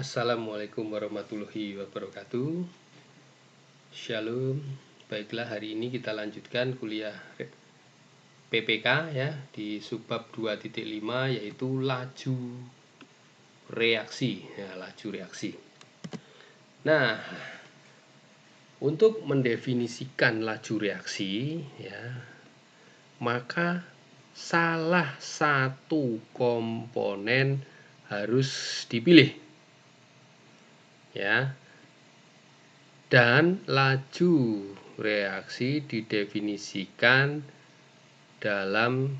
Assalamualaikum warahmatullahi wabarakatuh. Shalom. Baiklah, hari ini kita lanjutkan kuliah PPK ya di subbab 2.5 yaitu laju reaksi ya, laju reaksi. Nah, untuk mendefinisikan laju reaksi ya, maka salah satu komponen harus dipilih ya, dan laju reaksi didefinisikan dalam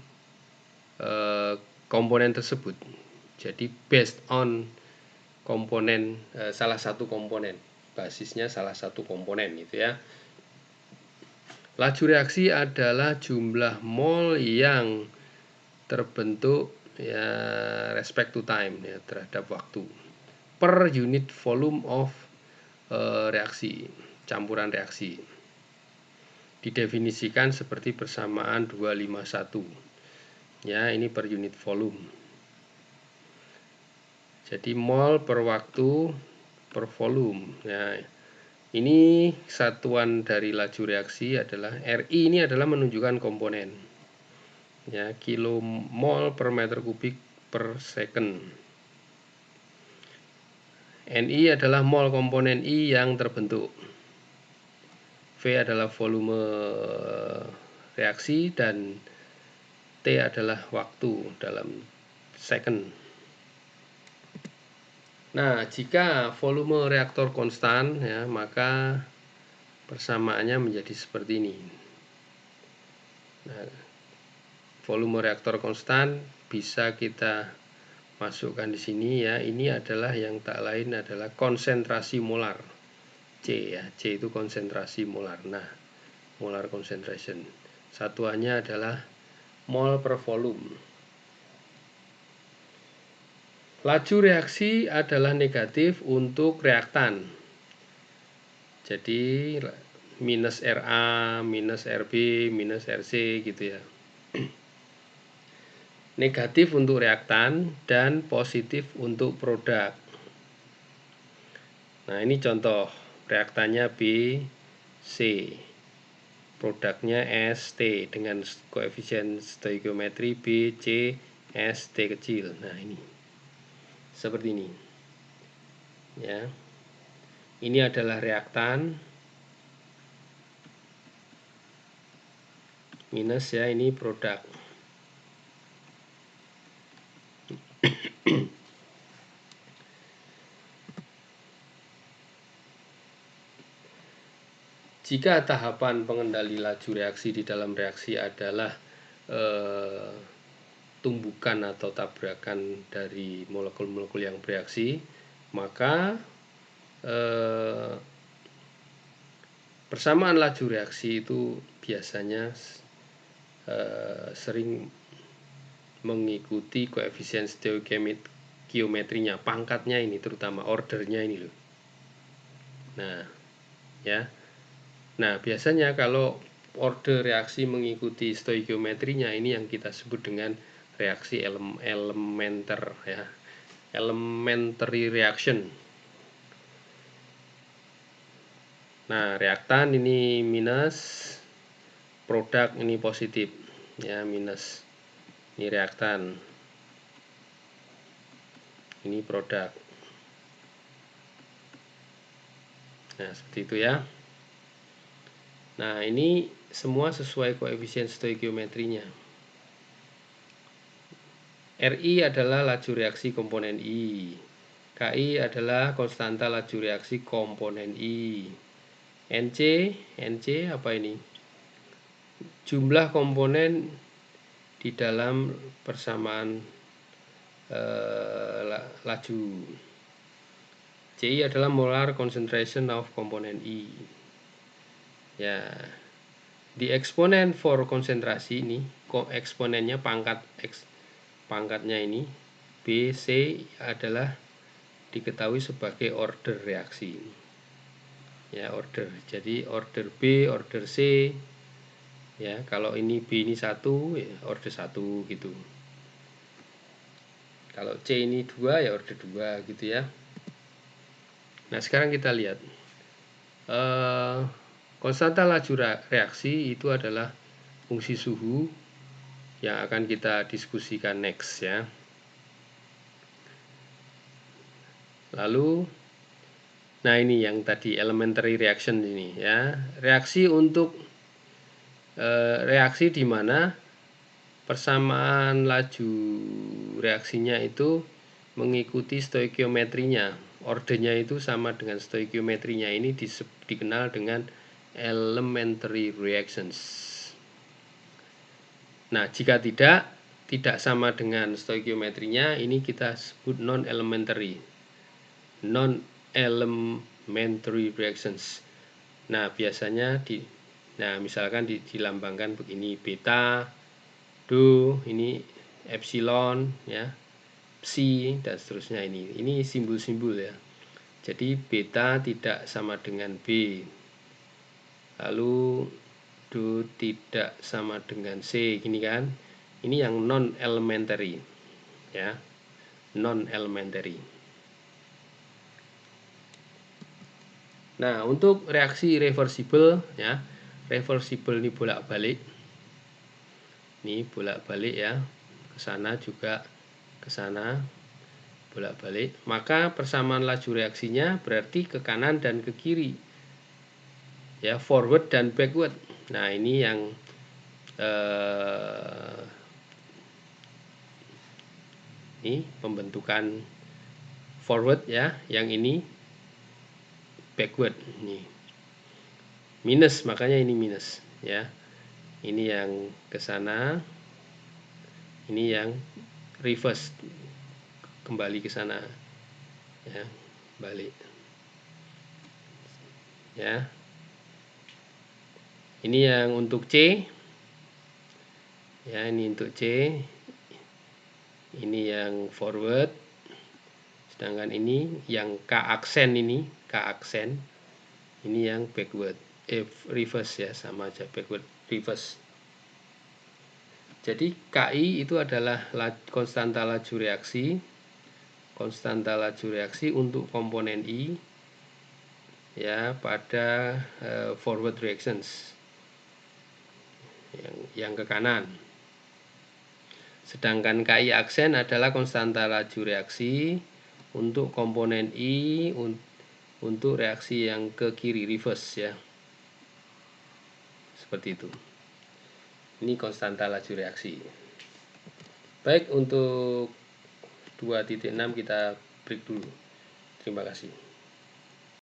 komponen tersebut. Jadi based on komponen, salah satu komponen, basisnya salah satu komponen gitu ya. Laju reaksi adalah jumlah mol yang terbentuk ya respect to time ya, terhadap waktu per unit volume of reaksi, campuran reaksi. Didefinisikan seperti persamaan 251. Ya, ini per unit volume. Jadi mol per waktu per volume. Ya, ini satuan dari laju reaksi adalah RI, ini adalah menunjukkan komponen. Ya, kilomol per meter kubik per second. NI adalah mol komponen I yang terbentuk. V adalah volume reaksi dan T adalah waktu dalam second. Nah, jika volume reaktor konstan ya, maka persamaannya menjadi seperti ini. Nah, volume reaktor konstan bisa kita masukkan di sini ya. Ini adalah yang tak lain adalah konsentrasi molar. C ya, C itu konsentrasi molar. Nah, molar concentration. Satuannya adalah mol per volume. Laju reaksi adalah negatif untuk reaktan. Jadi minus RA, minus RB, minus RC gitu ya. Negatif untuk reaktan dan positif untuk produk. Nah, ini contoh reaktannya B, C. Produknya ST dengan koefisien stoikiometri B, C, S, T kecil. Nah, ini seperti ini. Ya. Ini adalah reaktan. Minus ya, ini produk. Jika tahapan pengendali laju reaksi di dalam reaksi adalah tumbukan atau tabrakan dari molekul-molekul yang bereaksi, maka persamaan laju reaksi itu biasanya sering mengikuti koefisien stoikiometrinya, pangkatnya ini, terutama ordernya ini loh. Nah, ya. Nah, biasanya kalau order reaksi mengikuti stoikiometrinya, ini yang kita sebut dengan reaksi elementer ya. Elementary reaction. Nah, reaktan ini minus, produk ini positif ya, minus. Ini reaktan. Ini produk. Nah, seperti itu ya. Nah, ini semua sesuai koefisien stoikiometrinya. RI adalah laju reaksi komponen I. KI adalah konstanta laju reaksi komponen I. NC apa ini? Jumlah komponen di dalam persamaan laju. CI adalah molar concentration of komponen I. Ya, di eksponen for konsentrasi ini, eksponennya pangkatnya ini BC adalah diketahui sebagai order reaksi. Ya, order. Jadi order B, order C. Ya, kalau ini B ini 1, ya order 1 gitu. Kalau C ini 2 ya order 2 gitu ya. Nah, sekarang kita lihat konstanta laju reaksi itu adalah fungsi suhu yang akan kita diskusikan next ya. Lalu, nah ini yang tadi elementary reaction ini ya, reaksi untuk reaksi di mana persamaan laju reaksinya itu mengikuti stoikiometrinya, ordernya itu sama dengan stoikiometrinya. Ini dikenal dengan elementary reactions. Nah, jika tidak sama dengan stoikiometrinya, ini kita sebut non-elementary reactions. Nah, biasanya misalkan dilambangkan begini, beta, do, ini epsilon ya, psi dan seterusnya. Ini simbol-simbol ya. Jadi beta tidak sama dengan B, lalu do tidak sama dengan C, gini kan. Ini yang non elementary ya, non elementary. Nah, untuk reaksi reversible ya, reversible ini bolak-balik. Ini bolak-balik ya, ke sana juga ke sana, bolak-balik. Maka persamaan laju reaksinya berarti ke kanan dan ke kiri. Ya, forward dan backward. Nah, ini yang ini pembentukan forward ya, yang ini backward. Ini minus, makanya ini minus ya. Ini yang ke sana, ini yang reverse, kembali ke sana ya, balik ya. Ini yang untuk C ya, ini untuk C, ini yang forward, sedangkan ini yang K aksen, ini K aksen, ini yang backward, reverse ya, sama aja, backward reverse. Jadi KI itu adalah konstanta laju reaksi, konstanta laju reaksi untuk komponen I ya pada forward reactions yang ke kanan. Sedangkan KI aksen adalah konstanta laju reaksi untuk komponen I untuk reaksi yang ke kiri, reverse ya. Seperti itu. Ini konstanta laju reaksi. Baik, untuk 2.6 kita break dulu. Terima kasih.